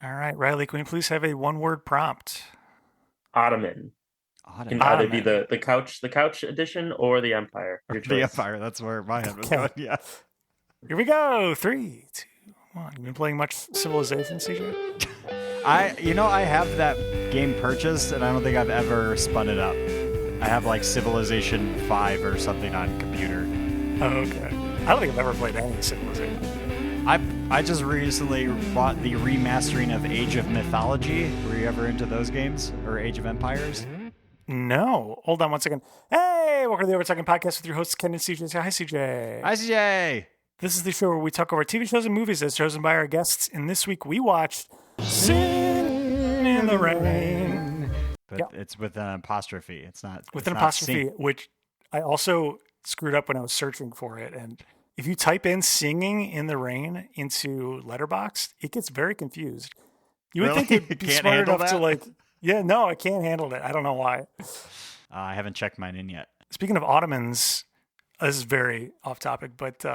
All right, Riley, can we please have a one-word prompt? Ottoman. Can either be the couch edition or the Empire. Your choice. The Empire. That's where my head was going. Yeah. Here we go. 3, 2, 1. You been playing much Civilization, CJ? I have that game purchased, and I don't think I've ever spun it up. I have like Civilization 5 or something on computer. Oh, okay. I don't think I've ever played any Civilization. I just recently bought the remastering of Age of Mythology. Were you ever into those games? Or Age of Empires? No. Hold on one second. Hey, welcome to the Overtalking Podcast with your hosts, Ken and CJ. Hi, CJ. Hi, CJ. This is the show where we talk over TV shows and movies as chosen by our guests. And this week we watched Singin In The Rain. But it's with an apostrophe. It's not with an apostrophe, which I also screwed up when I was searching for it. And if you type in Singing in the Rain into Letterboxd, it gets very confused. You would think it'd be smart enough to I can't handle it. I don't know why. I haven't checked mine in yet. Speaking of Ottomans, this is very off topic, but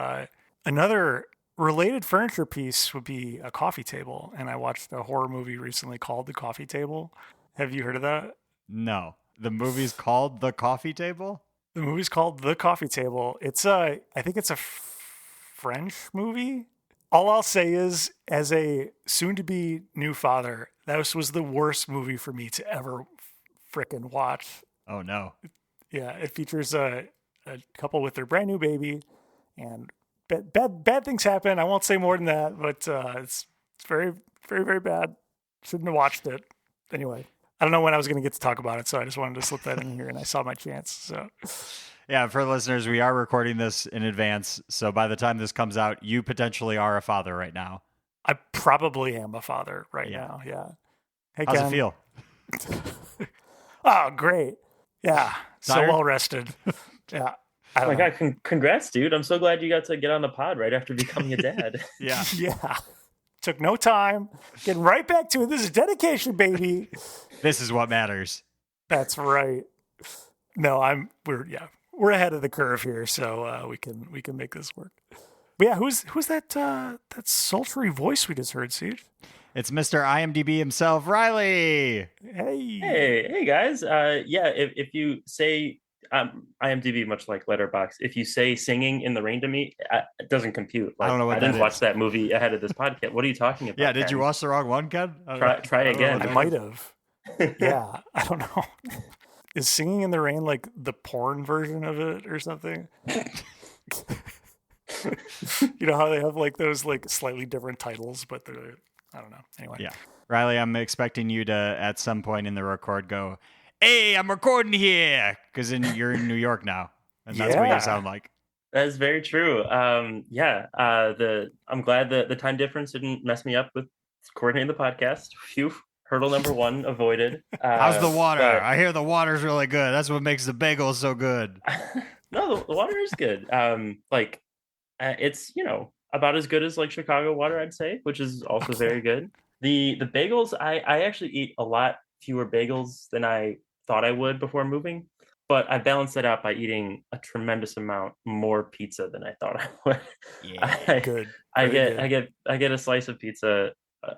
another related furniture piece would be a coffee table. And I watched a horror movie recently called The Coffee Table. Have you heard of that? No. The movie's called The Coffee Table? The movie's called The Coffee Table. I think it's a French movie. All I'll say is, as a soon-to-be new father, that was the worst movie for me to ever frickin' watch. Oh, no. Yeah, it features a couple with their brand new baby, and bad things happen. I won't say more than that, but it's very, very, very bad. Shouldn't have watched it. Anyway, I don't know when I was going to get to talk about it, so I just wanted to slip that in here, and I saw my chance. So, yeah, for listeners, we are recording this in advance, so by the time this comes out, you potentially are a father right now. I probably am a father right now. Yeah. Hey, how's Ken. it feel? Oh, great. Yeah. So Tired? well rested. Yeah. Oh my God, congrats, dude. I'm so glad you got to get on the pod right after becoming a dad. Yeah. Yeah. Took no time. Getting right back to it. This is dedication, baby. This is what matters. That's right. No, we're ahead of the curve here, so we can make this work. But yeah, who's that sultry voice we just heard, Siege? It's Mr. IMDb himself, Riley. Hey guys. If you say IMDb, much like Letterboxd, if you say Singing in the Rain to me, it doesn't compute. I don't know what that is. I didn't watch that movie ahead of this podcast. What are you talking about? Yeah, did Ken? you watch the wrong one, Ken? Try again. I might have. Yeah, I don't know. Is Singing in the Rain like the porn version of it or something? You know how they have like those like slightly different titles, but they're, I don't know. Anyway. Yeah. Riley, I'm expecting you to, at some point in the record, go, "Hey, I'm recording here," because you're in New York now, and that's what you sound like. That is very true. I'm glad the time difference didn't mess me up with coordinating the podcast. Phew. Hurdle number 1 avoided. How's the water? I hear the water's really good. That's what makes the bagels so good. No, the water is good. It's about as good as like Chicago water, I'd say, which is also very good. The bagels, I actually eat a lot fewer bagels than I thought I would before moving, but I balanced that out by eating a tremendous amount more pizza than I thought I would. Yeah, good. I get a slice of pizza.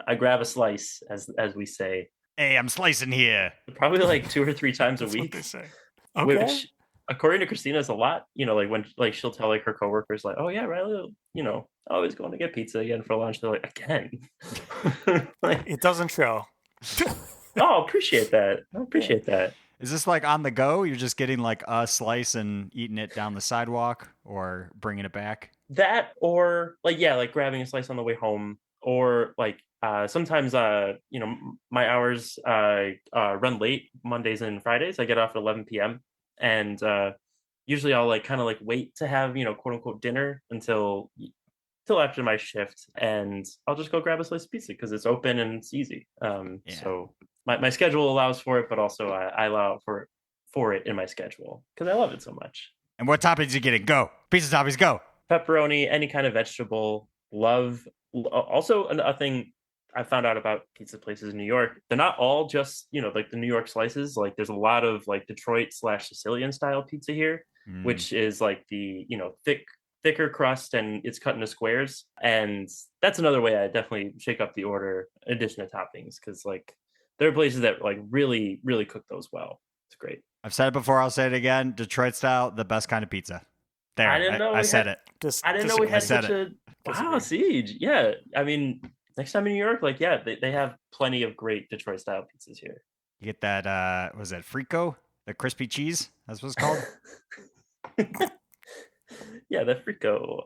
I grab a slice, as we say. Hey, I'm slicing here. Probably like 2 or 3 times a That's week. what they say. Okay. Which, according to Christina, is a lot. When she'll tell like her coworkers, like, "Oh yeah, Riley, always going to get pizza again for lunch." They're like, "Again?" It doesn't show. Oh, appreciate that. I appreciate that. Is this like on the go? You're just getting like a slice and eating it down the sidewalk, or bringing it back? That, or like grabbing a slice on the way home, or like sometimes my hours run late Mondays and Fridays. I get off at 11 p.m. and usually I'll wait to have quote unquote dinner until after my shift, and I'll just go grab a slice of pizza because it's open and it's easy. So my schedule allows for it, but also I allow for it in my schedule because I love it so much. And what toppings you getting? Go pizza toppings, go. Pepperoni, any kind of vegetable. Love. Also, a thing I found out about pizza places in New York, they're not all just like the New York slices. Like there's a lot of like Detroit / Sicilian style pizza here, which is like the thick thicker crust and it's cut into squares. And that's another way I definitely shake up the order in addition to toppings, because like there are places that like really, really cook those well. It's great. I've said it before. I'll say it again. Detroit style, the best kind of pizza. There, I didn't know I said had- it. I didn't know we had such a Disagree. wow siege. Yeah, I mean, next time in New York, like they have plenty of great Detroit style pizzas here. You get that, was that Frico? The crispy cheese? That's what it's called? Yeah, the Frico.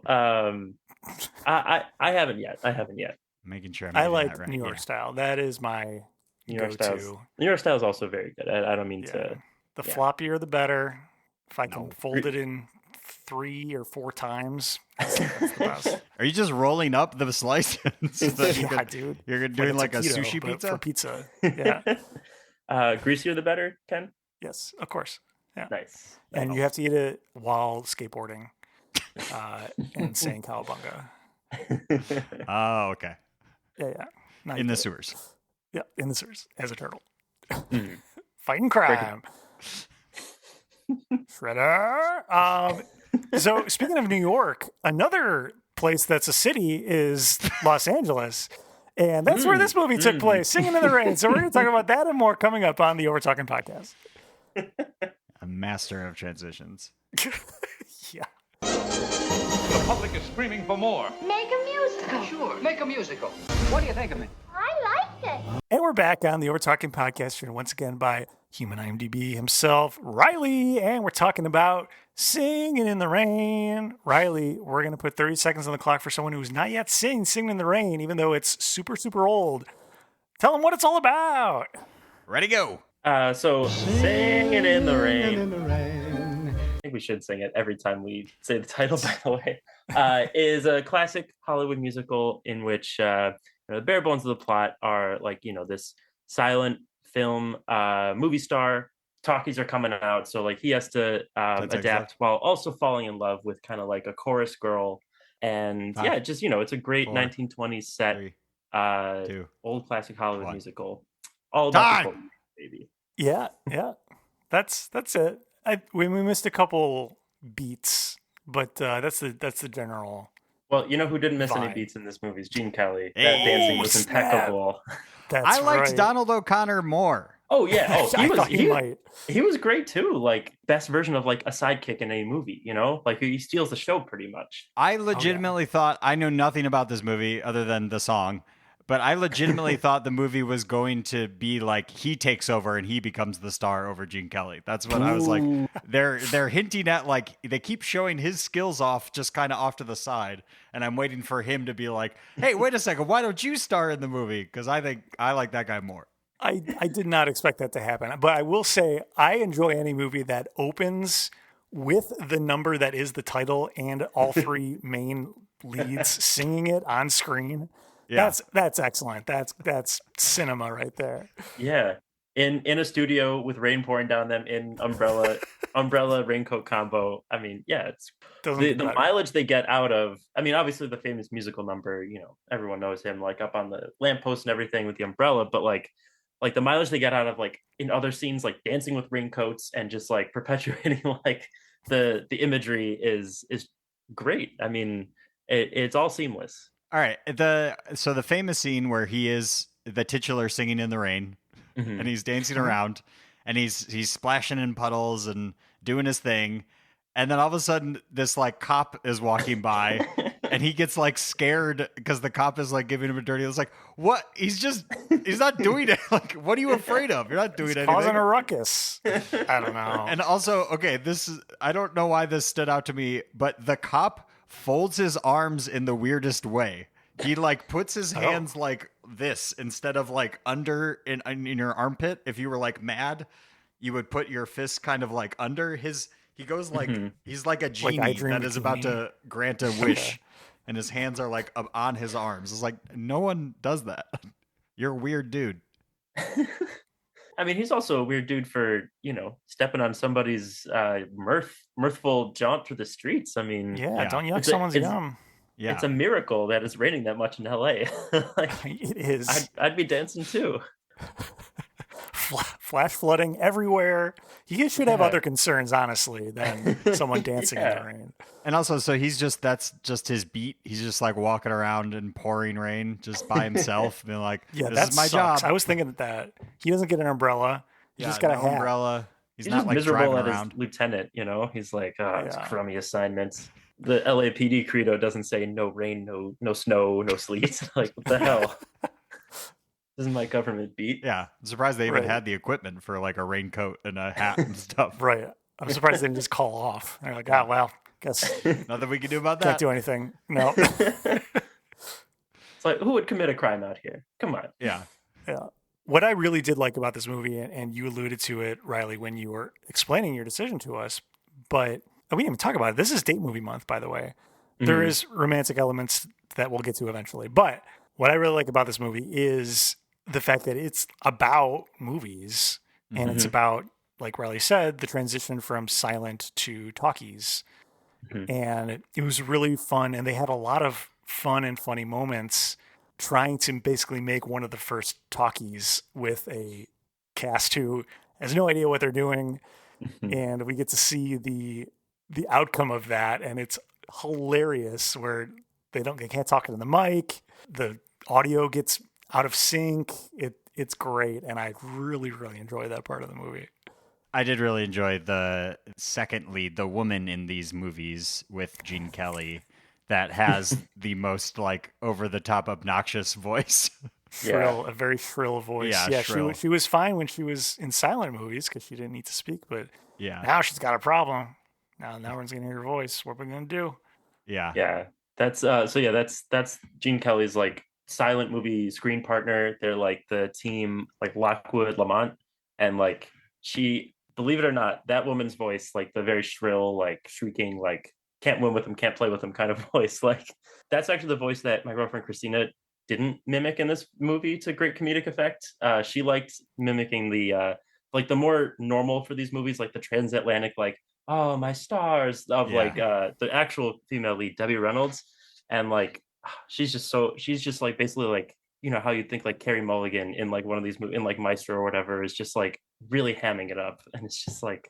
I haven't yet. Making sure I'm I getting like that right. New York Yeah. style. That is my New York go-to. style. New York style is also very good. I don't mean to. The yeah. floppier the better. If I can No. fold it in 3 or 4 times, that's the best. Are you just rolling up the slices? so that you Yeah, could- dude. You're doing like a taquito, sushi but pizza? for pizza. Yeah. Greasier the better, Ken. Yes, of course. Yeah. Nice. And you have to eat it while skateboarding and saying cowabunga. Oh, okay. Yeah. Not In the good. sewers. Yeah, in the sewers as a turtle. Mm. Fighting crime. Shredder. So speaking of New York, another place that's a city is Los Angeles. And that's where this movie took place, Singin' in the Rain. So we're going to talk about that and more coming up on the Overtalking Podcast. A master of transitions. Yeah. The public is screaming for more. Make a musical. Sure, make a musical. What do you think of me? I liked it. And we're back on the Overtalking Podcast, joined once again by human IMDb himself, Riley. And we're talking about Singin' in the Rain. Riley, we're going to put 30 seconds on the clock for someone who's not yet Singin' in the Rain, even though it's super, super old. Tell them what it's all about. Ready, go. So Singin' in the Rain. I think we should sing it every time we say the title, by the way. Is a classic Hollywood musical in which the bare bones of the plot are like, this silent film movie star. Talkies are coming out, so like he has to adapt while also falling in love with kind of like a chorus girl. And just it's a great 1920s set, 3, 2, old classic Hollywood 1. musical, all about the Time! baby. Yeah. That's it. We missed a couple beats, but that's the general. Well, who didn't miss any Vibe. beats in this movie is Gene Kelly. That Hey, dancing was snap. impeccable. That's I liked right. Donald O'Connor more. Oh yeah. Oh, I thought he might. he was great too. Like best version of like a sidekick in a movie. Like he steals the show pretty much. I legitimately thought, I know nothing about this movie other than the song, but I legitimately thought the movie was going to be like he takes over and he becomes the star over Gene Kelly. That's what I was like. They're hinting at, like, they keep showing his skills off, just kind of off to the side, and I'm waiting for him to be like, hey, wait a second, why don't you star in the movie? Because I think I like that guy more. I did not expect that to happen, but I will say I enjoy any movie that opens with the number that is the title and all 3 main leads singing it on screen. Yeah. That's excellent. That's cinema right there. Yeah. In a studio with rain pouring down them in umbrella raincoat combo. I mean, yeah, it's Doesn't the get better. mileage they get out of. I mean, obviously the famous musical number, everyone knows him, like up on the lamppost and everything with the umbrella, but like the mileage they get out of like in other scenes, like dancing with raincoats and just like perpetuating like the imagery is great. I mean, it's all seamless. All right. So the famous scene where he is the titular singing in the rain, Mhm. and he's dancing around, and he's splashing in puddles and doing his thing, and then all of a sudden this like cop is walking by, and he gets like scared because the cop is like giving him a dirty. It's like, what? He's not doing it. Like, what are you afraid of? You're not doing anything. Causing a ruckus. I don't know. And also, okay, I don't know why this stood out to me, but the cop folds his arms in the weirdest way. He like puts his hands like this instead of like under in your armpit. If you were like mad, you would put your fist kind of like under his. He goes like he's like a genie I Dream that is of about Jeannie. to grant a wish, and his hands are like on his arms. It's like no one does that. You're a weird dude. I mean, he's also a weird dude for, stepping on somebody's mirthful jaunt through the streets. I mean, Yeah, don't yuck It's a- someone's it's- yum. Yeah. It's a miracle that it's raining that much in LA. Like, It is. I'd be dancing too. flash flooding everywhere. He should have Yeah. other concerns, honestly, than someone dancing in Yeah. the rain. And also, so that's just his beat. He's just like walking around in pouring rain just by himself, being like, Yeah, this that is my sucks. job. I was thinking that he doesn't get an umbrella. He just got no a hat. umbrella. He's He's not just like miserable driving at around. his lieutenant, you know? He's like, oh, it's Yeah. crummy assignments. The LAPD credo doesn't say no rain, no snow, no sleet. Like, what the hell? This is my government beat. Yeah, I'm surprised they even Right. had the equipment for like a raincoat and a hat and stuff. Right. I'm surprised they didn't just call off. They're like, oh, well, guess Nothing we can do about that. can't do anything. No. It's like, who would commit a crime out here? Come on. Yeah. Yeah. What I really did like about this movie, and you alluded to it, Riley, when you were explaining your decision to us, but we didn't even talk about it. This is date movie month, by the way. There is romantic elements that we'll get to eventually. But what I really like about this movie is the fact that it's about movies and it's about, like Riley said, the transition from silent to talkies. And it was really fun. And they had a lot of fun and funny moments trying to basically make one of the first talkies with a cast who has no idea what they're doing. And we get to see the outcome of that. And it's hilarious where they can't talk into the mic. The audio gets out of sync. It's great. And I really, really enjoy that part of the movie. I did really enjoy the second lead, the woman in these movies with Gene Kelly that has the most like over the top obnoxious voice. Shrill, a very shrill voice. Yeah, shrill. She was fine when she was in silent movies because she didn't need to speak, but Yeah. now she's got a problem. Now everyone's gonna hear her voice. What are we gonna do? Yeah. Yeah. That's that's Gene Kelly's like silent movie screen partner. They're like the team like Lockwood Lamont, and like she, believe it or not, that woman's voice, like the very shrill, like shrieking, like can't win with him, can't play with him kind of voice. Like that's actually the voice that my girlfriend Christina didn't mimic in this movie to great comedic effect. She liked mimicking the like the more normal for these movies, like the transatlantic, like, oh my stars of like the actual female lead, Debbie Reynolds. And like she's just like basically like, you know how you think like Carey Mulligan in like one of these movies in like Maestro or whatever is just like really hamming it up. And it's just like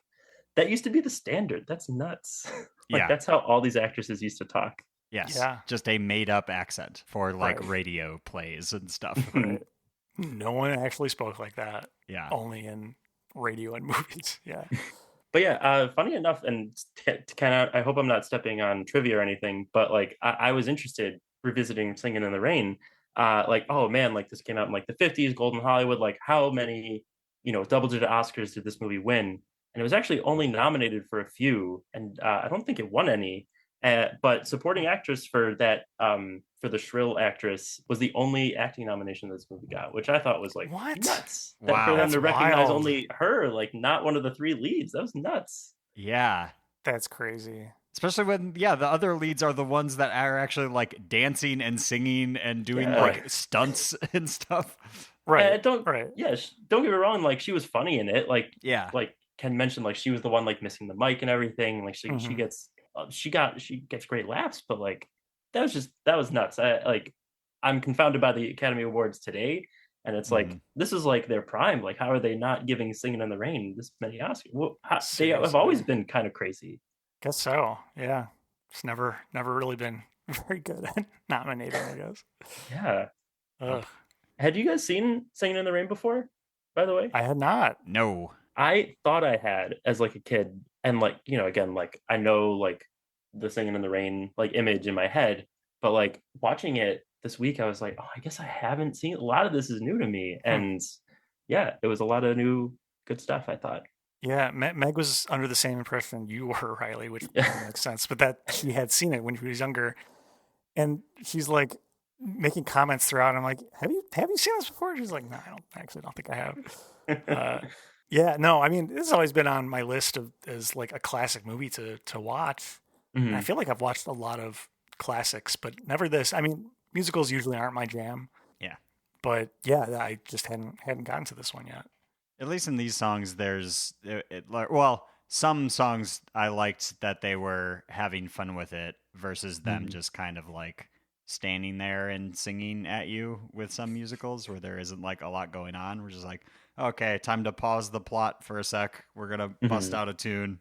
that used to be the standard. That's nuts. Like that's how all these actresses used to talk. Yes. Yeah. Just a made up accent for like radio plays and stuff. Right. No one actually spoke like that. Yeah. Only in radio and movies. Yeah. But yeah, funny enough, and to kind of, I hope I'm not stepping on trivia or anything, but like I was interested revisiting Singin' in the Rain. Like, oh man, like this came out in like the 50s, Golden Hollywood. Like, how many, double-digit Oscars did this movie win? And it was actually only nominated for a few, and I don't think it won any. But supporting actress for that, for the shrill actress, was the only acting nomination this movie got, which I thought was like nuts. Wow. That for them That's to recognize wild. only her, like not one of the three leads, that was nuts. Yeah. That's crazy. Especially when, the other leads are the ones that are actually like dancing and singing and doing Yeah. like stunts and stuff. Right. Don't Right. yeah, don't get me wrong. Like she was funny in it. Like Yeah. like Ken mentioned, like she was the one like missing the mic and everything. Like she gets she gets great laughs, but like that was nuts. I'm confounded by the Academy Awards today, and it's like this is like their prime. Like how are they not giving Singin' in the Rain this many Oscars? Well, they have always been kind of crazy. Guess so. Yeah. It's never really been very good at nominating, I guess. Yeah. Ugh. Had you guys seen Singin' in the Rain before, by the way? I had not. No. I thought I had as like a kid, and like, again, like I know like the Singin' in the Rain like image in my head, but like watching it this week, I was like, oh, I guess I haven't seen a lot of this is new to me. And yeah, it was a lot of new good stuff, I thought. Yeah, Meg was under the same impression you were, Riley, which makes sense. But that she had seen it when she was younger, and she's like making comments throughout. I'm like, have you seen this before? She's like, no, I actually don't think I have. Yeah, no, I mean, this has always been on my list as like a classic movie to watch. And I feel like I've watched a lot of classics, but never this. I mean, musicals usually aren't my jam. Yeah. But yeah, I just hadn't gotten to this one yet. At least in these songs, there's some songs I liked that they were having fun with it versus them just kind of like standing there and singing at you with some musicals where there isn't like a lot going on. We're just like, okay, time to pause the plot for a sec. We're going to bust out a tune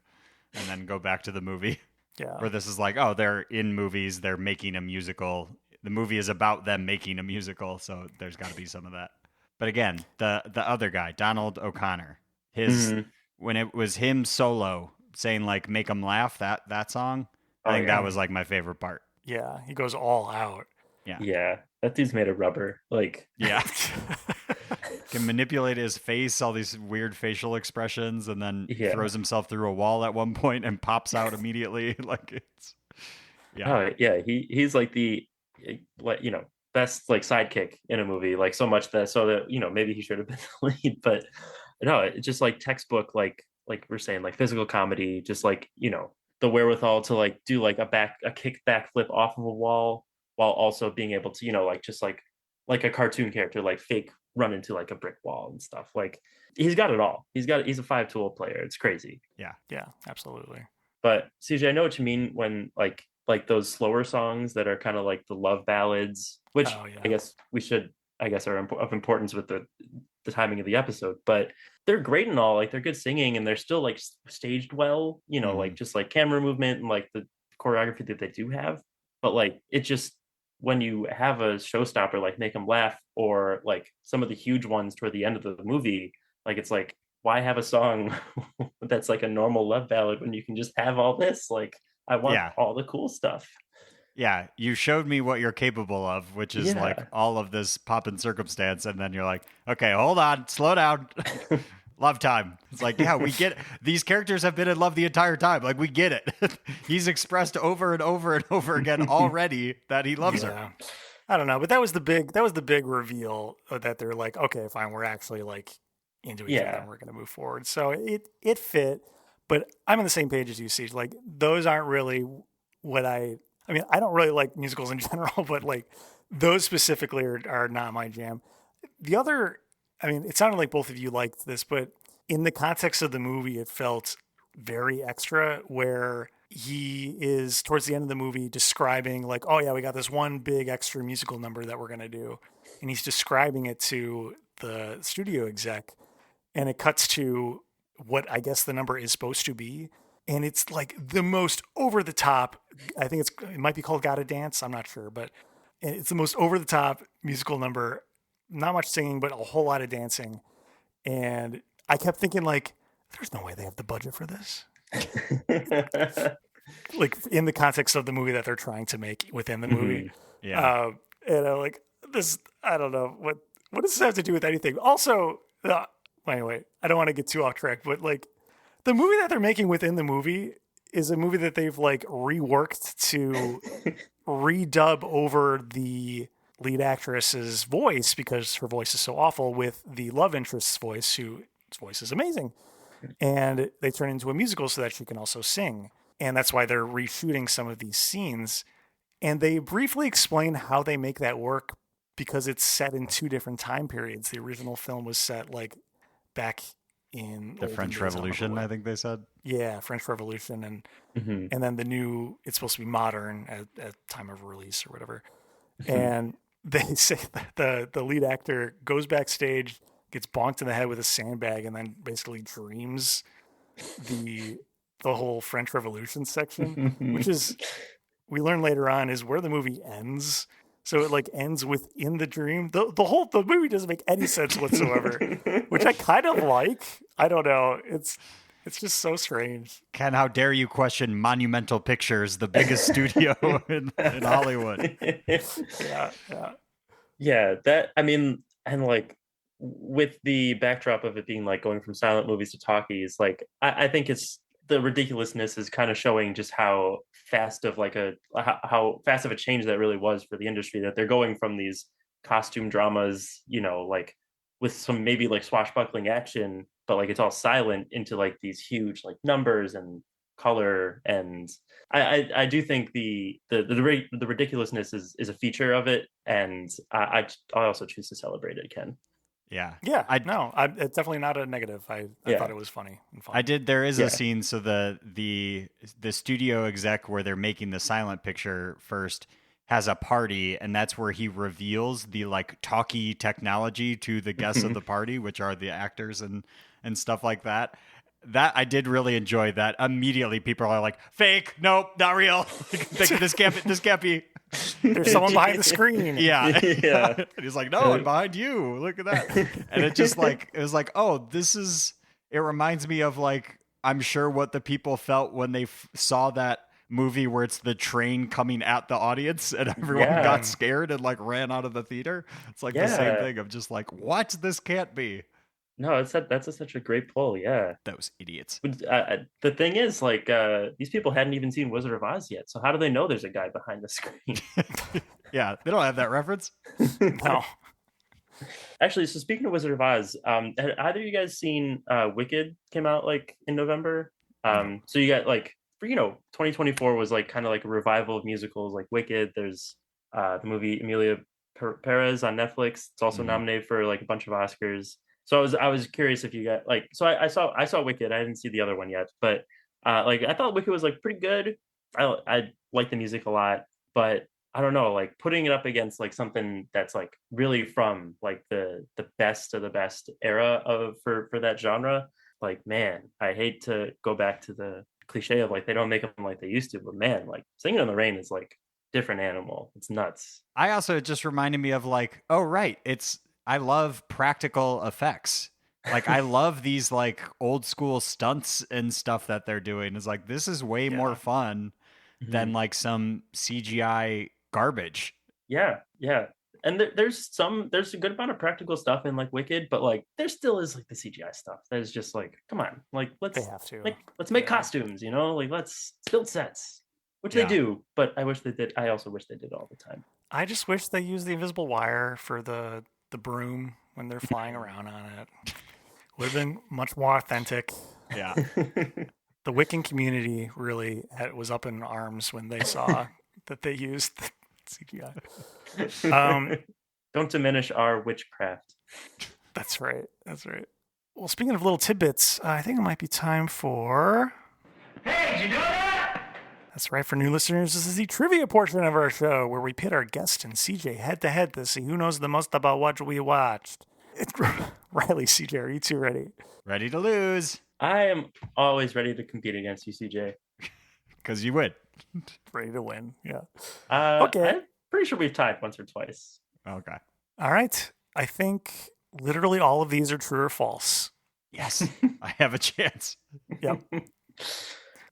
and then go back to the movie. Yeah. Where this is like, oh, they're in movies, they're making a musical. The movie is about them making a musical, so there's got to be some of that. But again, the other guy, Donald O'Connor, his when it was him solo saying like "Make 'em Laugh," that song, I think that was like my favorite part. Yeah, he goes all out. Yeah, that dude's made of rubber. Like, yeah, can manipulate his face, all these weird facial expressions, and then throws himself through a wall at one point and pops out immediately. Like it's he's like the best like sidekick in a movie, like so much that maybe he should have been the lead, but no, it's just like textbook like we're saying, like physical comedy, just like the wherewithal to like do like a kick backflip off of a wall while also being able to just like a cartoon character, like fake run into like a brick wall and stuff. Like he's got it all. He's a 5-tool player. It's crazy. Yeah, absolutely. But CJ, I know what you mean when like those slower songs that are kind of like the love ballads, which I guess are of importance with the timing of the episode, but they're great and all, like they're good singing and they're still like staged well, like just like camera movement and like the choreography that they do have. But like it just, when you have a showstopper like Make 'em Laugh or like some of the huge ones toward the end of the movie, like it's like, why have a song that's like a normal love ballad when you can just have all this? Like I want all the cool stuff. Yeah, you showed me what you're capable of, which is like all of this pop and circumstance, and then you're like, okay, hold on, slow down. Love time. It's like, yeah, we get it. These characters have been in love the entire time. Like, we get it. He's expressed over and over and over again already that he loves her. I don't know, but that was the big reveal that they're like, okay, fine, we're actually like into each other and we're going to move forward. So it fit, but I'm on the same page as you, Siege. Like, those aren't really what I mean, I don't really like musicals in general, but like those specifically are not my jam. The other, I mean, it sounded like both of you liked this, but in the context of the movie, it felt very extra, where he is towards the end of the movie describing like, oh yeah, we got this one big extra musical number that we're going to do. And he's describing it to the studio exec, and it cuts to what I guess the number is supposed to be. And it's like the most over the top, I think it might be called Gotta Dance, I'm not sure, but it's the most over the top musical number. Not much singing, but a whole lot of dancing. And I kept thinking, like, there's no way they have the budget for this. Like, in the context of the movie that they're trying to make within the movie. Yeah. And I'm like, this, I don't know. What does this have to do with anything? Also, anyway, I don't want to get too off track, but like, the movie that they're making within the movie is a movie that they've like reworked to redub over the lead actress's voice because her voice is so awful with the love interest's voice, whose voice is amazing. And they turn it into a musical so that she can also sing. And that's why they're reshooting some of these scenes. And they briefly explain how they make that work because it's set in two different time periods. The original film was set like back in the French Revolution, I think they said. Yeah, French Revolution, and then the new, it's supposed to be modern at time of release or whatever. And they say that the lead actor goes backstage, gets bonked in the head with a sandbag, and then basically dreams the whole French Revolution section, which is, we learn later on, is where the movie ends. So it like ends within the dream. The movie doesn't make any sense whatsoever, which I kind of like. I don't know. It's just so strange. Ken, how dare you question Monumental Pictures, the biggest studio in Hollywood? Yeah. That, I mean, and like with the backdrop of it being like going from silent movies to talkies, like I think it's, the ridiculousness is kind of showing just how fast of a change that really was for the industry, that they're going from these costume dramas, like with some maybe like swashbuckling action, but like it's all silent, into like these huge like numbers and color. And I do think the ridiculousness is a feature of it, and I also choose to celebrate it, Ken. Yeah. It's definitely not a negative. I thought it was funny and fun. I did. There is a scene. So the studio exec where they're making the silent picture first, has a party, and that's where he reveals the like talkie technology to the guests of the party, which are the actors and stuff like that. That I did really enjoy. That immediately people are like, "Fake, nope, not real. This can't be." There's someone behind the screen. Yeah, Yeah. And he's like, "No, I'm behind you. Look at that." And it just like it was like, "Oh, this is." It reminds me of like I'm sure what the people felt when they saw that movie where it's the train coming at the audience and everyone got scared and like ran out of the theater. It's like the same thing of just like, what? This can't be. No, that's such a great pull. Yeah, Those idiots. The thing is, like, these people hadn't even seen Wizard of Oz yet, so how do they know there's a guy behind the screen? Yeah, they don't have that reference. No. Actually, so speaking of Wizard of Oz, had either of you guys seen Wicked came out like in November? So you got like, for 2024 was like kind of like a revival of musicals like Wicked. There's the movie Emilia Perez on Netflix. It's also nominated for like a bunch of Oscars. So I was curious if you got like, so I saw Wicked. I didn't see the other one yet, but like I thought Wicked was like pretty good. I like the music a lot, but I don't know, like putting it up against like something that's like really from like the best of the best era for that genre. Like, man, I hate to go back to the cliche of like they don't make them like they used to, but man, like Singing in the Rain is like different animal. It's nuts. I also, it just reminded me of like, oh right, I love practical effects. Like I love these like old school stunts and stuff that they're doing. It's like this is way more fun than like some CGI garbage. Yeah. And there's a good amount of practical stuff in like Wicked, but like there still is like the CGI stuff that is just like, come on, like They have to. let's make costumes, like let's build sets, which they do, but I also wish they did all the time. I just wish they used the invisible wire for the broom when they're flying around on it. Would have been much more authentic. Yeah. The Wiccan community really was up in arms when they saw that they used CGI. Don't diminish our witchcraft. That's right. Well, speaking of little tidbits, I think it might be time for... Hey, did you know that? That's right. For new listeners, this is the trivia portion of our show where we pit our guest and CJ head to head to see who knows the most about what we watched. Riley, CJ, are you two ready? Ready to lose. I am always ready to compete against you, CJ. Because you would. Ready to win. Yeah. Okay. I'm pretty sure we've tied once or twice. Okay. All right. I think literally all of these are true or false. Yes. I have a chance. Yep.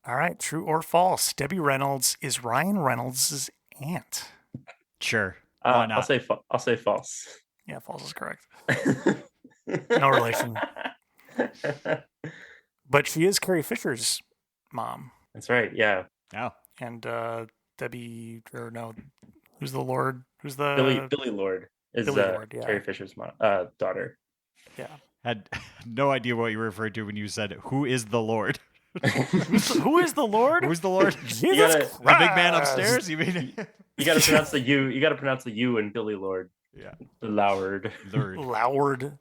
All right. True or false? Debbie Reynolds is Ryan Reynolds' aunt. Sure. Why not? I'll say false. Yeah, false is correct. No relation. But she is Carrie Fisher's mom. That's right. Yeah. Oh. And Debbie, or no, who's the Lord? Who's the Billy Lord is Billy Lord, yeah. Carrie Fisher's daughter. Yeah. Had no idea what you referred to when you said, "Who is the Lord?" Who is the Lord? Who's the Lord? Jesus the big man upstairs. You mean? You got to pronounce the U. You got to pronounce the U in Billy Lord. Yeah. Lord. Lord.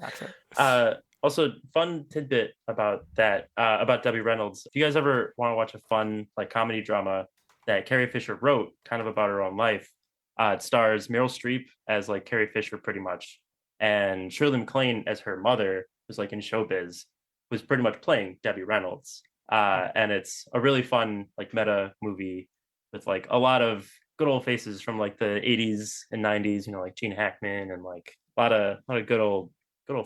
Gotcha. Also, fun tidbit about that, about Debbie Reynolds. If you guys ever want to watch a fun like comedy drama that Carrie Fisher wrote, kind of about her own life, it stars Meryl Streep as like Carrie Fisher pretty much, and Shirley MacLaine as her mother, who's like in showbiz, who's pretty much playing Debbie Reynolds. And it's a really fun like meta movie with like a lot of good old faces from like the 80s and 90s, like Gene Hackman and like a lot of good old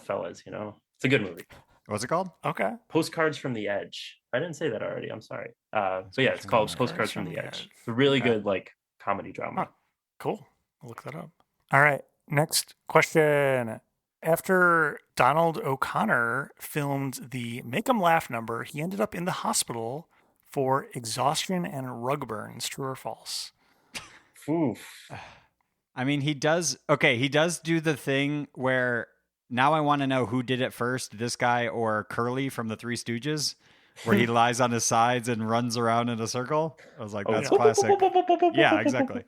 fellas, It's a good movie. What's it called? Okay. Postcards from the Edge. I didn't say that already. I'm sorry. So yeah, it's called Postcards from the Edge. It's a really good like comedy drama. Huh. Cool. I'll look that up. All right. Next question. After Donald O'Connor filmed the Make 'em Laugh number, he ended up in the hospital for exhaustion and rug burns. True or false? Oof. I mean, he does do the thing where now I want to know who did it first, this guy or Curly from the Three Stooges, where he lies on his sides and runs around in a circle. I was like, that's classic. Yeah, exactly.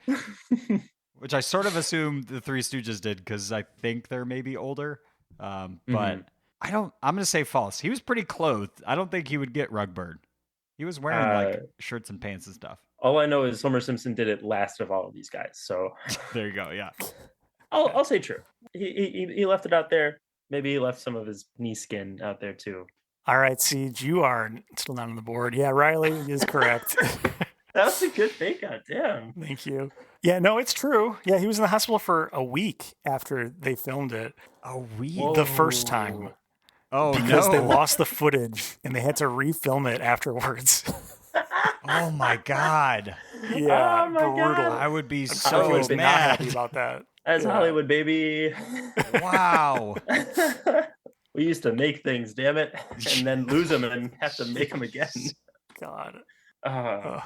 Which I sort of assume the Three Stooges did because I think they're maybe older. But I'm going to say false. He was pretty clothed. I don't think he would get rug burn. He was wearing like shirts and pants and stuff. All I know is Homer Simpson did it last of all of these guys. So There you go. Yeah. I'll say true. He left it out there. Maybe he left some of his knee skin out there too. All right, Siege, you are still not on the board. Yeah, Riley is correct. That was a good fake out. Damn. Thank you. Yeah, no, it's true. Yeah, he was in the hospital for a week after they filmed it. A week. The first time. Oh, Because no. they lost the footage and they had to refilm it afterwards. Oh, my God. Yeah, Oh my brutal. God. I would be I so was not happy mad. about that. That's Yeah. Hollywood, baby. Wow. We used to make things, damn it, and then lose them and have to make them again. God. Uh,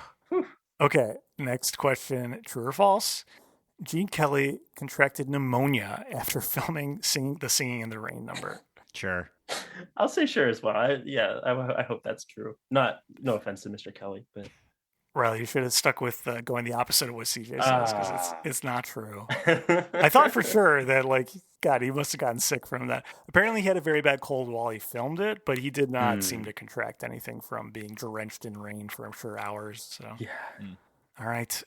Okay, next question. True or false? Gene Kelly contracted pneumonia after filming Singing in the Rain number. Sure. I'll say sure as well. I hope that's true. No offense to Mr. Kelly, but Riley, you should have stuck with going the opposite of what CJ says because Ah. it's not true. I thought for sure that, like, God, he must have gotten sick from that. Apparently, he had a very bad cold while he filmed it, but he did not seem to contract anything from being drenched in rain for, I'm sure, hours. So, yeah. All right.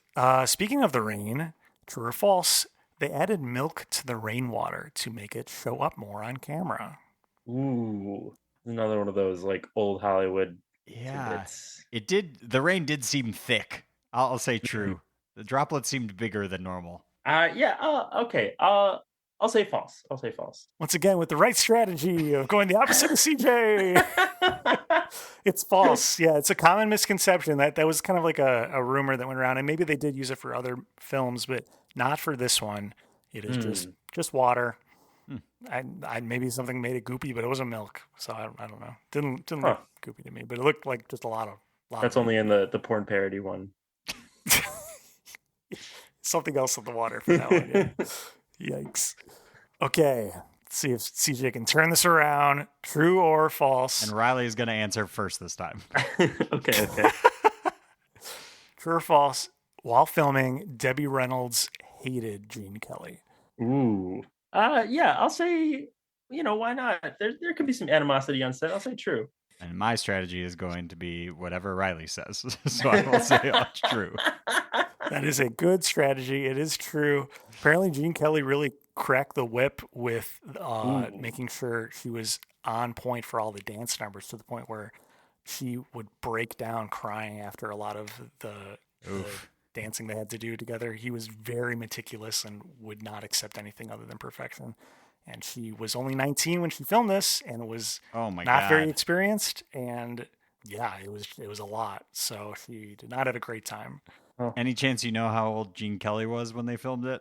Speaking of the rain, true or false? They added milk to the rainwater to make it show up more on camera. Ooh, another one of those like old Hollywood Yeah. tidbits. It did. The rain did seem thick. I'll say true. The droplets seemed bigger than normal. Okay. I'll say false. I'll say false. Once again, with the right strategy of going the opposite of CJ. It's false. Yeah, it's a common misconception. That was kind of like a rumor that went around, and maybe they did use it for other films, but not for this one. It is just water. I maybe something made it goopy, but it wasn't milk, so I don't know. Didn't look goopy to me, but it looked like just a lot of. That's only in the porn parody one. Something else in the water for that one. Yeah. Yikes. Okay, let's see if CJ can turn this around. True or false? And Riley is going to answer first this time. Okay. True or false? While filming, Debbie Reynolds hated Gene Kelly. Ooh. Yeah, I'll say, why not? There could be some animosity on set. I'll say true. And my strategy is going to be whatever Riley says. So I will say it's true. That is a good strategy. It is true. Apparently, Gene Kelly really cracked the whip with making sure she was on point for all the dance numbers, to the point where she would break down crying after a lot of the dancing they had to do together. He was very meticulous and would not accept anything other than perfection. And she was only 19 when she filmed this and was not very experienced. And yeah, it was a lot. So she did not have a great time. Any chance you know how old Gene Kelly was when they filmed it?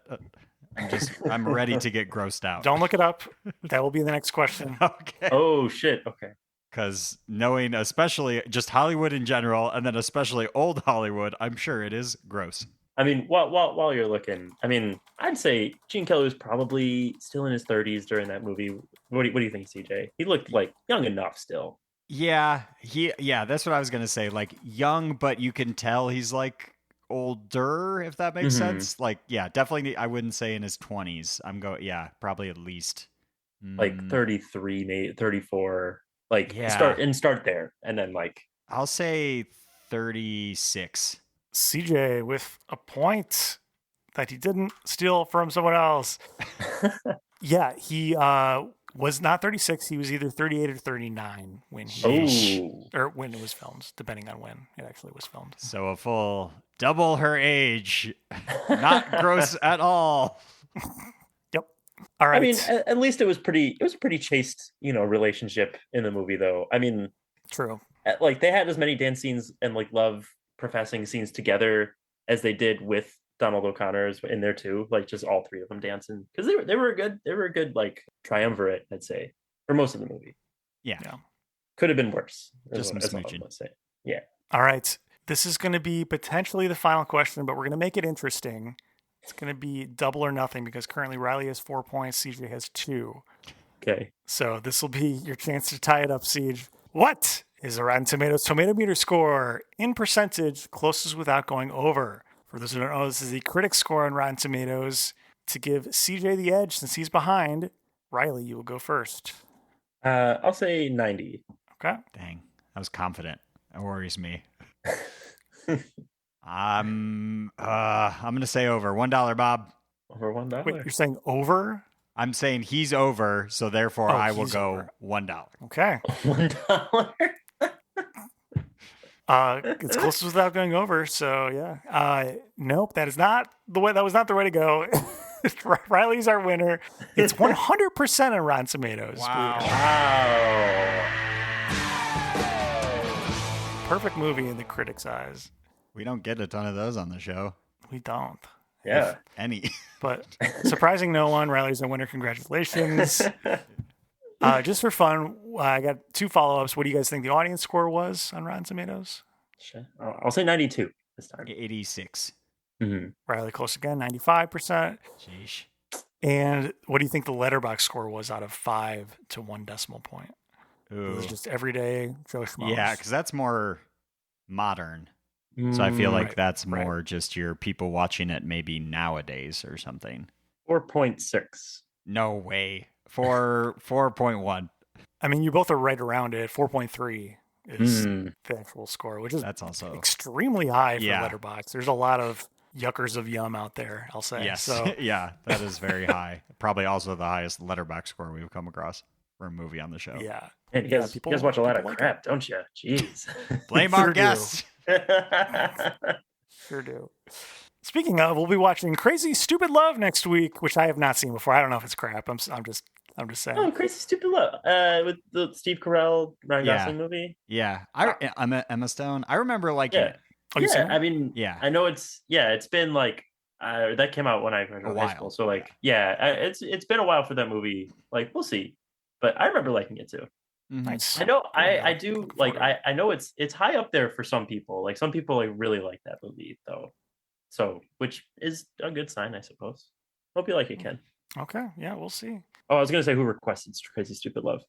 I'm ready to get grossed out. Don't look it up. That will be the next question. Okay. Oh, shit. Okay. Because knowing especially just Hollywood in general, and then especially old Hollywood, I'm sure it is gross. I mean, while you're looking, I'd say Gene Kelly was probably still in his 30s during that movie. What do you think, CJ? He looked like young enough still. Yeah, that's what I was gonna say. Like young, but you can tell he's like older, if that makes sense. Like, yeah, definitely. I wouldn't say in his 20s. Probably at least like 33, maybe 34. Like start there, and then like I'll say 36. CJ with a point that he didn't steal from someone else. Yeah, he was not 36. He was either 38 or 39 when when it was filmed, depending on when it actually was filmed. So a full double her age. Not gross at all. Yep. All right. I mean, at least it was a pretty chaste, relationship in the movie, though. I mean, true. Like they had as many dance scenes and like love professing scenes together as they did with Donald O'Connor's in there too. Like just all three of them dancing, because they were a good like triumvirate, I'd say, for most of the movie. Yeah. Could have been worse. Just some smooching. Yeah. All right. This is going to be potentially the final question, but we're going to make it interesting. It's going to be double or nothing because currently Riley has 4 points, CJ has 2. Okay. So this will be your chance to tie it up, Siege. What is the Rotten Tomatoes tomato meter score in percentage closest without going over? For those who don't know, this is the critic score on Rotten Tomatoes. To give CJ the edge since he's behind, Riley, you will go first. I'll say 90. Okay. Dang, I was confident. That worries me. I'm gonna say over $1, Bob. Over $1. Wait, you're saying over? I'm saying he's over, so therefore Oh, I will he's go over. $1. Okay. $1. It's closest without going over. So yeah. Nope, that is not the way. That was not the way to go. Riley's our winner. It's 100% on Rotten Tomatoes. Wow. Wow. Perfect movie in the critics' eyes. We don't get a ton of those on the show. We don't. Yeah. Any. But surprising no one. Riley's our winner. Congratulations. Just for fun, I got 2 follow-ups. What do you guys think the audience score was on Rotten Tomatoes? Shit. I'll say 92 this time. 86. Mm-hmm. Riley close again, 95%. Sheesh. And what do you think the letterbox score was out of 5 to 1 decimal point? It was Ooh. just everyday Joe Schmoes. Yeah, because that's more modern. So I feel like Right, that's right. more just your people watching it maybe nowadays or something. 4.6. No way. 4.1. I mean, you both are right around it. 4.3 is the actual score, which is That's also extremely high for Yeah. Letterboxd. There's a lot of yuckers of yum out there, I'll say. yes. So Yeah, that is very high. Probably also the highest letterbox score we've come across for a movie on the show. yeah. Man, you Yeah, guys, people- you guys watch a lot of people like crap, don't you? Jeez. Blame Sure our do. guests. Sure do. Speaking of, we'll be watching Crazy Stupid Love next week, which I have not seen before. I don't know if it's crap. I'm just saying. Oh, Crazy Stupid Love. With the Steve Carell, Ryan Yeah. Gosling movie. Yeah. Emma Stone. I remember liking Yeah. it. Oh, you seen Yeah, it? I mean, Yeah. I know it's been like that came out when I was in high while. school, so like it's been a while for that movie. Like we'll see, but I remember liking it too. Mhm. Nice. I know Yeah, I do looking like forward I know it's high up there for some people. Like some people like really like that movie though, so which is a good sign, I suppose. Hope you like it, Ken. Okay. Yeah, we'll see. Oh, I was gonna say who requested Crazy Stupid Love.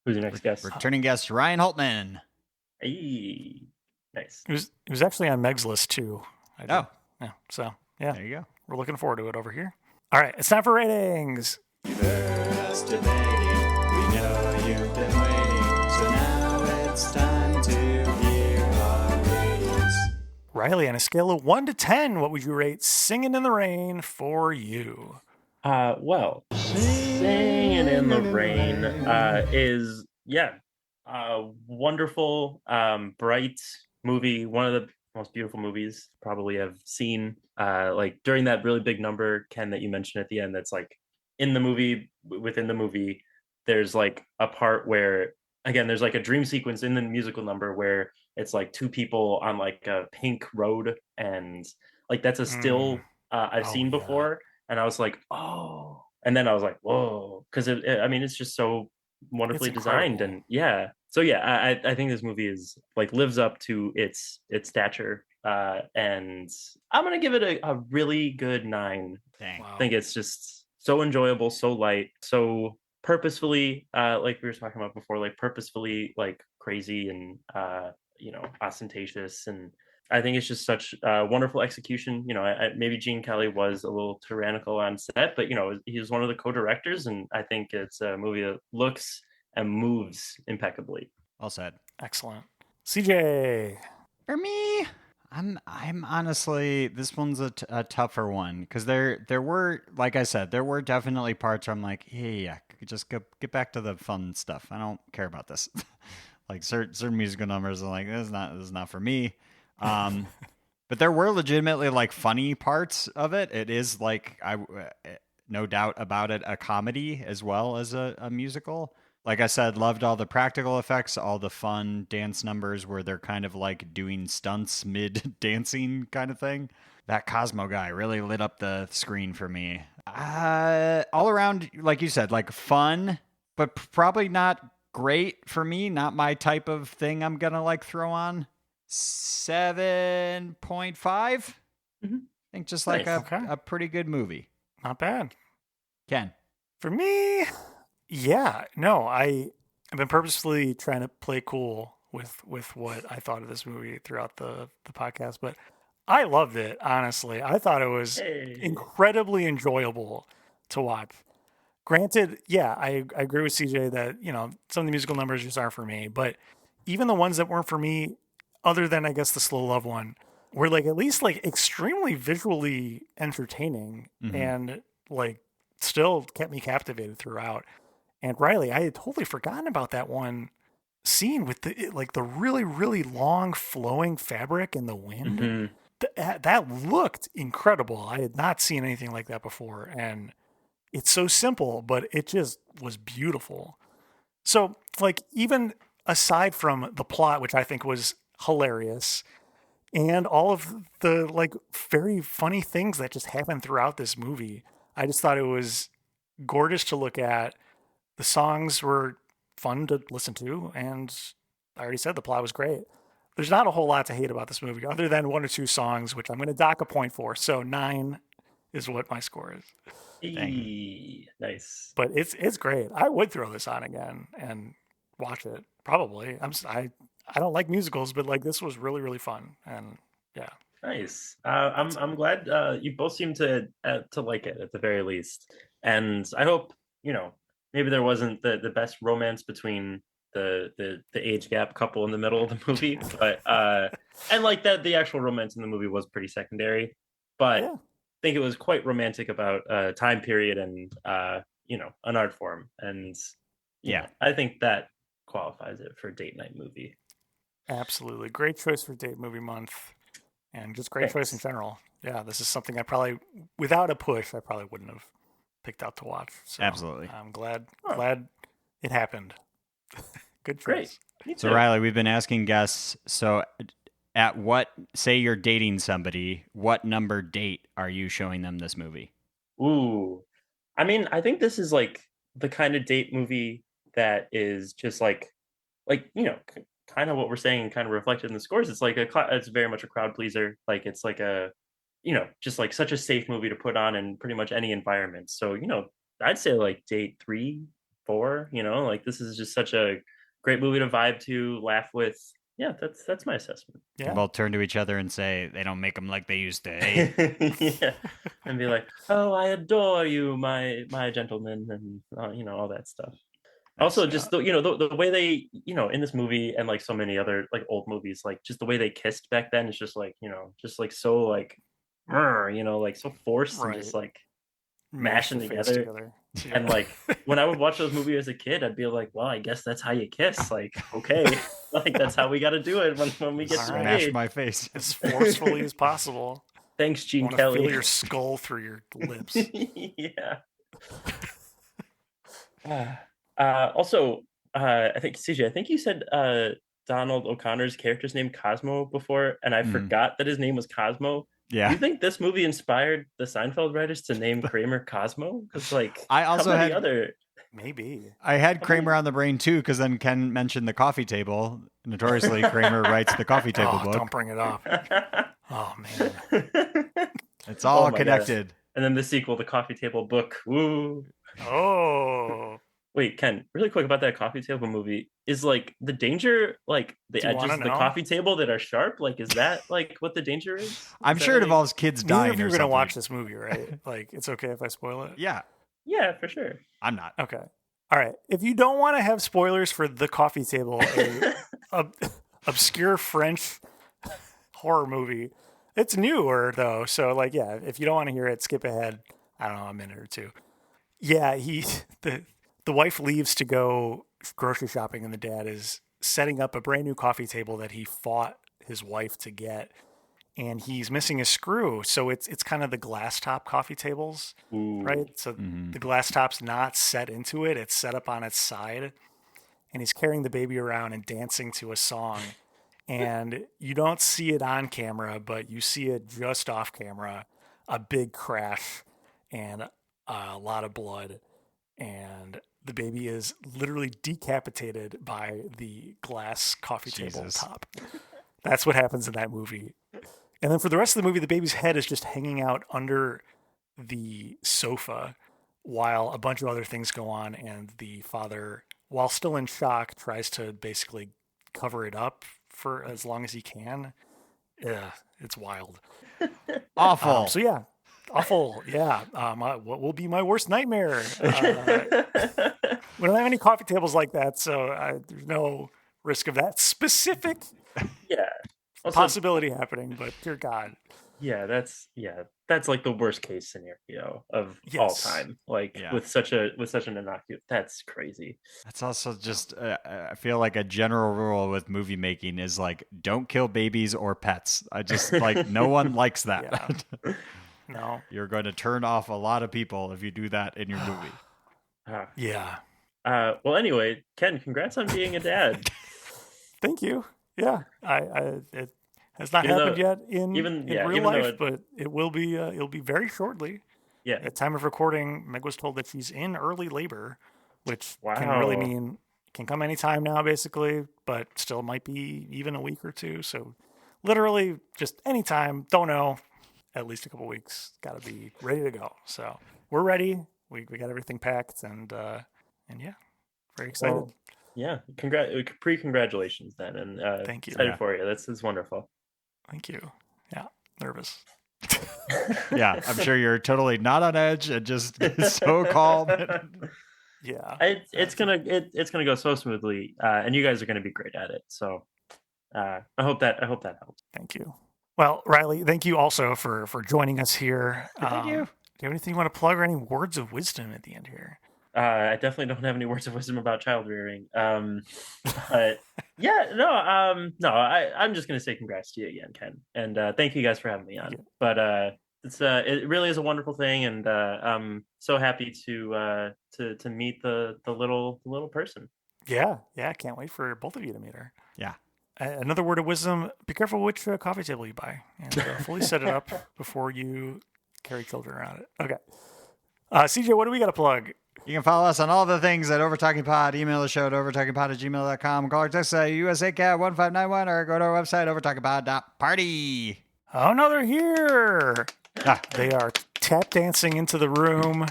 Who's your next guest? Returning guest Ryan Holtman. Hey, nice. It was actually on Meg's list too. I did. Oh. Yeah. So yeah, There you go. we're looking forward to it over here. All right, it's time for ratings. You've heard us debating. We know you've been waiting. So now it's time to hear our ratings. Riley, on a scale of 1 to 10, what would you rate Singin' in the Rain for you? Well, Singin' in the Rain is a wonderful, bright movie. One of the most beautiful movies probably I've seen. Like during that really big number, Ken, that you mentioned at the end, that's like in the movie, within the movie, there's like a part where, again, there's like a dream sequence in the musical number where it's like 2 people on like a pink road, and like that's a still I've Oh, seen yeah. before, and I was like, oh, and then I was like, whoa, because I mean, it's just so wonderfully designed, incredible. and yeah, so yeah, I think this movie is like lives up to its stature, and I'm gonna give it a really good 9. Dang. Wow. I think it's just so enjoyable, so light, so purposefully, like we were talking about before, like purposefully like crazy and ostentatious, and I think it's just such wonderful execution. Maybe Gene Kelly was a little tyrannical on set, but he was one of the co-directors, and I think it's a movie that looks and moves impeccably. Well said. Excellent. CJ. For me, I'm honestly, this one's a tougher one because there were, like I said, there were definitely parts where I'm like, yeah, just get back to the fun stuff. I don't care about this. Like certain musical numbers, I'm like, this is not for me. But there were legitimately like funny parts of it. It is like no doubt about it, a comedy as well as a musical. Like I said, loved all the practical effects, all the fun dance numbers where they're kind of like doing stunts mid dancing kind of thing. That Cosmo guy really lit up the screen for me. All around, like you said, like fun, but probably not great for me. Not my type of thing I'm going to like throw on. 7.5. I think just like Nice. a pretty good movie. Not bad. Ken. For me, yeah. No, I've been purposefully trying to play cool with what I thought of this movie throughout the podcast, but I loved it, honestly. I thought it was incredibly enjoyable to watch. Granted, yeah, I agree with CJ that, some of the musical numbers just aren't for me, but even the ones that weren't for me, other than I guess the Slow Love one, were like at least like extremely visually entertaining and like still kept me captivated throughout. And Riley, I had totally forgotten about that one scene with the really, really long flowing fabric in the wind. Mhm. That looked incredible. I had not seen anything like that before. And it's so simple, but it just was beautiful. So like even aside from the plot, which I think was hilarious, and all of the like very funny things that just happened throughout this movie, I just thought it was gorgeous to look at. The songs were fun to listen to, and I already said the plot was great. There's not a whole lot to hate about this movie other than one or two songs, which I'm going to dock a point for. So 9 is what my score is. Nice. But it's great. I would throw this on again and watch it. Probably. I don't like musicals, but like this was really, really fun. And yeah. Nice. I'm glad you both seem to like it at the very least. And I hope, maybe there wasn't the best romance between the age gap couple in the middle of the movie, but and like that the actual romance in the movie was pretty secondary, but I think it was quite romantic about a time period and an art form, and I think that qualifies it for date night movie. Absolutely. Great choice for date movie month, and just great choice in general. Yeah, this is something I probably, without a push, I probably wouldn't have picked out to watch. So absolutely. I'm glad it happened. Good choice. Great. So Riley, we've been asking guests, so at what, say you're dating somebody, what number date are you showing them this movie? Ooh. I mean, I think this is like the kind of date movie that is just like kind of what we're saying, kind of reflected in the scores. It's like it's very much a crowd pleaser. Like it's like a, just like such a safe movie to put on in pretty much any environment. So, I'd say like date 3, 4, like this is just such a great movie to vibe to, laugh with. Yeah, that's my assessment. Yeah. We'll turn to each other and say they don't make them like they used to. Eh? Yeah, and be like, "Oh, I adore you, my gentleman," and all that stuff. Also, just the way they, in this movie and like so many other like old movies, like just the way they kissed back then is just like, just like so like, like so forced and just like mashing together. And like when I would watch those movies as a kid, I'd be like, well, I guess that's how you kiss. Like, okay, like that's how we got to do it when we get to Mash my face as forcefully as possible. Thanks, Gene I Kelly. Feel your skull through your lips. Yeah. Also, I think CJ, I think you said Donald O'Connor's character's name Cosmo before, and I forgot that his name was Cosmo. Yeah. Do you think this movie inspired the Seinfeld writers to name Kramer Cosmo? Because like, I also had maybe I had Kramer on the brain too, because then Ken mentioned the coffee table. Notoriously, Kramer writes the coffee table book. Don't bring it up. Oh man, it's all connected. God. And then the sequel, the coffee table book. Woo! Oh. Wait, Ken, really quick about that coffee table movie. Is like the danger, like the edges of the coffee table that are sharp? Like, is that like what the danger is? I'm sure it involves kids dying. Neither of you are going to watch this movie, right? Like, it's okay if I spoil it? Yeah. Yeah, for sure. I'm not. Okay. All right. If you don't want to have spoilers for The Coffee Table, a obscure French horror movie, it's newer though. So like, yeah, if you don't want to hear it, skip ahead, I don't know, a minute or two. Yeah, the wife leaves to go grocery shopping, and the dad is setting up a brand new coffee table that he fought his wife to get, and he's missing a screw. So it's kind of the glass top coffee tables, right? So the glass top's not set into it; it's set up on its side, and he's carrying the baby around and dancing to a song. And you don't see it on camera, but you see it just off camera. A big crash and a lot of blood, and the baby is literally decapitated by the glass coffee table top. That's what happens in that movie. And then for the rest of the movie, the baby's head is just hanging out under the sofa while a bunch of other things go on. And the father, while still in shock, tries to basically cover it up for as long as he can. Yeah, it's wild. Awful. So yeah. Awful, yeah. What will be my worst nightmare? We don't have any coffee tables like that, so there's no risk of that specific Also, possibility happening, but dear God. that's like the worst case scenario of all Yes. time. Like Yeah. with such an innocuous, that's crazy. That's also just, I feel like a general rule with movie making is like, don't kill babies or pets. I just like, no one likes that. Yeah. No. You're going to turn off a lot of people if you do that in your movie. Yeah. Well, anyway, Ken, congrats on being a dad. Thank you. Yeah. It has not Even happened though- yet in real even though life, but it will be. It'll be very shortly. Yeah. At the time of recording, Meg was told that she's in early labor, which can really Wow. mean can come anytime now, basically, but still might be even a week or two. So literally just anytime. Don't know. At least a couple weeks. Got to be ready to go. So we're ready. We got everything packed, and yeah, very excited. Well, yeah. Congratulations then, and Thank you. Excited Yeah. for you. That's wonderful. Thank you. Yeah, nervous. Yeah, I'm sure you're totally not on edge and just so calm. Yeah, It's gonna go so smoothly, and you guys are gonna be great at it. So I hope that helps. thank you. Well, Riley, thank you also for joining us here. Thank you. Do you have anything you want to plug or any words of wisdom at the end here? I definitely don't have any words of wisdom about child rearing. But yeah, no. I'm just gonna say congrats to you again, Ken, and thank you guys for having me on. Thank you. But it really is a wonderful thing, and I'm so happy to meet the little person. Yeah, can't wait for both of you to meet her. Yeah. Another word of wisdom: be careful which coffee table you buy, and fully set it up before you carry children around it. Okay. CJ, what do we got to plug? You can follow us on all the things at Overtalking Pod. Email the show at overtalkingpod@gmail.com. Call or text us at USACAT1591 or go to our website, overtalkingpod.party. Oh, no, they're here. Ah. They are tap dancing into the room.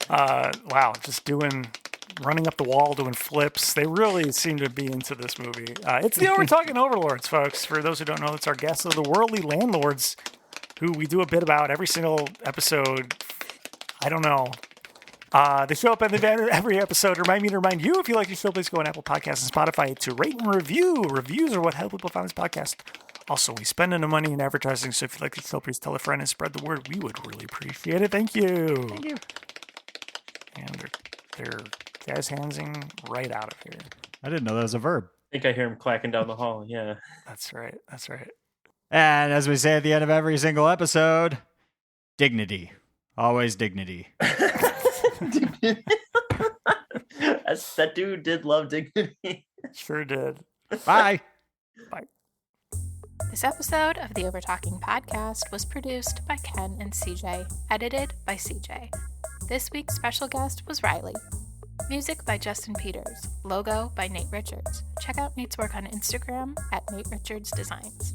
Wow, just running up the wall, doing flips. They really seem to be into this movie. It's the Overtalking Overlords, folks. For those who don't know, it's our guests of the worldly landlords who we do a bit about every single episode. I don't know. They show up at the end of every episode. Remind you, if you like the show, please go on Apple Podcasts and Spotify to rate and review. Reviews are what help people find this podcast. Also, we spend no money in advertising, so if you like the show, please tell a friend and spread the word. We would really appreciate it. Thank you. Thank you. And they're jazz handsing right out of here. I didn't know that was a verb. I think I hear him clacking down the hall. Yeah. That's right. And as we say at the end of every single episode, dignity. Always dignity. That dude did love dignity. Sure did. Bye. This episode of the Overtalking Podcast was produced by Ken and CJ, edited by CJ. This week's special guest was Riley. Music by Justin Peters. Logo by Nate Richards. Check out Nate's work on Instagram at Nate Richards Designs.